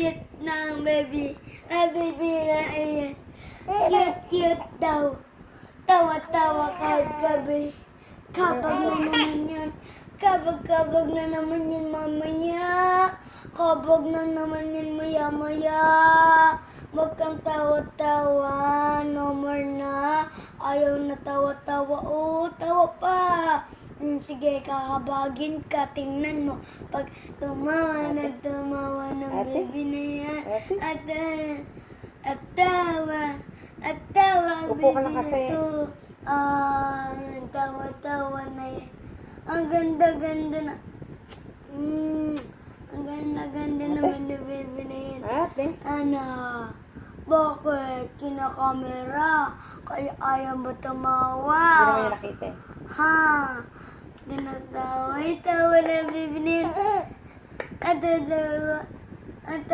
cute ng baby. Ang baby na iyan. Cute daw. Tawa-tawa kagabi. Kabag na naman yan. Kabag na naman yan mamaya. Kabag na naman yan maya-maya. Huwag kang tawa-tawa. No more na. Ayaw na tawa-tawa. Oh, tawa pa. Sige, kakabagin ka. Tingnan mo. Pag tumawa ng baby na yan. At tawa. Upo ka na kasi. Tawa-tawa na yan. Ang ganda-ganda na. Ang ganda-ganda naman na baby na yan. Ate? Ano? Bakit? Kinakamera. Kaya ayaw mo tumawa. Hindi naman yung nakita eh. Ha? Ginatawa. Tawa na baby na yan. At